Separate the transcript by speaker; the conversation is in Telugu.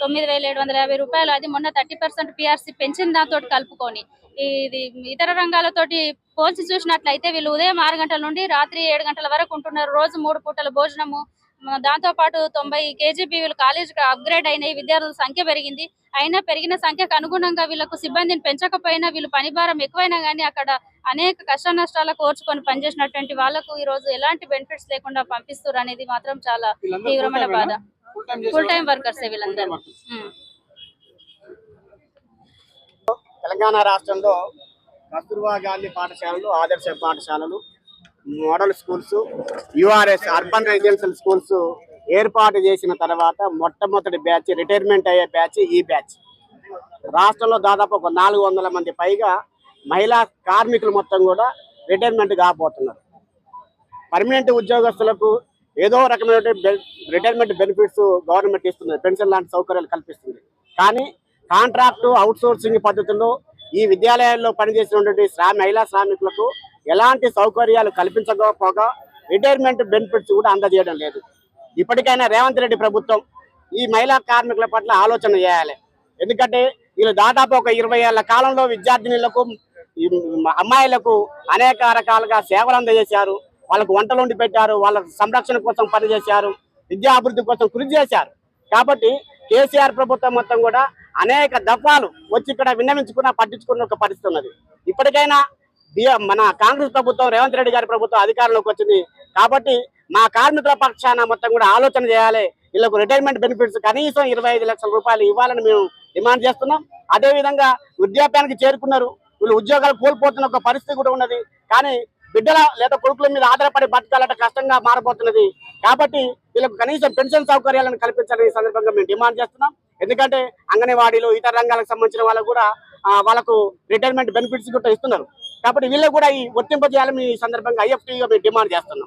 Speaker 1: 9,750 రూపాయలు. అది మొన్న 30% పిఆర్సీ పెంచిన దాంతో కలుపుకొని ఇది ఇతర రంగాలతోటి పోల్చి చూసినట్లయితే వీళ్ళు ఉదయం 6 గంటల నుండి రాత్రి 7 గంటల వరకు ఉంటున్నారు. రోజు 3 పూటల భోజనము. దాంతో పాటు 90 కేజీబీవీలు కాలేజీకి అప్గ్రేడ్ అయినాయి. విద్యార్థుల సంఖ్య పెరిగింది. అయినా పెరిగిన సంఖ్యకు అనుగుణంగా వీళ్ళకు సిబ్బందిని పెంచకపోయినా వీళ్ళు పని భారం ఎక్కువైనా కానీ అక్కడ అనేక కష్ట నష్టాలకు ఓర్చుకొని పనిచేసినటువంటి వాళ్ళకు ఈ రోజు ఎలాంటి బెనిఫిట్స్ లేకుండా పంపిస్తారు అనేది మాత్రం చాలా తీవ్రమైన బాధ. ఫుల్ టైం వర్కర్స్ వీళ్ళందరూ.
Speaker 2: తెలంగాణ రాష్ట్రంలో కస్తూర్బా గాంధీ పాఠశాలలు, ఆదర్శ పాఠశాలలు, model schools, URS urban residential schools ఏర్పాటు చేసిన తర్వాత మొట్టమొదటి బ్యాచ్ రిటైర్మెంట్ అయ్యే బ్యాచ్ ఈ బ్యాచ్. రాష్ట్రంలో దాదాపు ఒక 400 మంది పైగా మహిళా కార్మికులు మొత్తం కూడా రిటైర్మెంట్ కాబోతున్నారు. పర్మనెంట్ ఉద్యోగస్తులకు ఏదో రకమైన రిటైర్మెంట్ బెనిఫిట్స్ గవర్నమెంట్ ఇస్తుంది, పెన్షన్ లాంటి సౌకర్యాలు కల్పిస్తుంది. కానీ కాంట్రాక్టు అవుట్సోర్సింగ్ పద్ధతుల్లో ఈ విద్యాలయాల్లో పనిచేసినటువంటి మహిళా శ్రామికులకు ఎలాంటి సౌకర్యాలు కల్పించకపోగా రిటైర్మెంట్ బెనిఫిట్స్ కూడా అందజేయడం లేదు. ఇప్పటికైనా రేవంత్ రెడ్డి ప్రభుత్వం ఈ మహిళా కార్మికుల పట్ల ఆలోచన చేయాలి. ఎందుకంటే వీళ్ళు దాదాపు ఒక 20 ఏళ్ల కాలంలో విద్యార్థినులకు, అమ్మాయిలకు అనేక రకాలుగా సేవలు అందజేశారు. వాళ్ళకు వంటలు వండి పెట్టారు, వాళ్ళ సంరక్షణ కోసం పనిచేశారు, విద్యా అభివృద్ధి కోసం కృషి చేశారు. కాబట్టి కేసీఆర్ ప్రభుత్వం మొత్తం కూడా అనేక దఫాలు వచ్చి ఇక్కడ విన్నవించుకున్న పట్టించుకున్న ఒక పరిస్థితి ఉన్నది. ఇప్పటికైనా మన కాంగ్రెస్ ప్రభుత్వం, రేవంత్ రెడ్డి గారి ప్రభుత్వం అధికారంలోకి వచ్చింది కాబట్టి మా కార్మికుల పక్షాన మొత్తం కూడా ఆలోచన చేయాలి. వీళ్ళకు రిటైర్మెంట్ బెనిఫిట్స్ కనీసం 25 లక్షల రూపాయలు ఇవ్వాలని మేము డిమాండ్ చేస్తున్నాం. అదేవిధంగా వృద్ధాప్యానికి చేరుకున్నారు, వీళ్ళు ఉద్యోగాలు కోల్పోతున్న ఒక పరిస్థితి కూడా ఉన్నది. కానీ బిడ్డల లేదా కొడుకుల మీద ఆధారపడి బతకాలంటే కష్టంగా మారబోతున్నది. కాబట్టి వీళ్ళకు కనీసం పెన్షన్ సౌకర్యాలను కల్పించాలని ఈ సందర్భంగా మేము డిమాండ్ చేస్తున్నాం. ఎందుకంటే అంగన్వాడీలు, ఇతర రంగాలకు సంబంధించిన వాళ్ళకు కూడా వాళ్ళకు రిటైర్మెంట్ బెనిఫిట్స్ కూడా ఇస్తున్నారు. కాబట్టి వీళ్ళకు కూడా ఈ వర్తింపజేయాలని ఈ సందర్భంగా ఐఎఫ్టీగా మేము డిమాండ్ చేస్తున్నాం.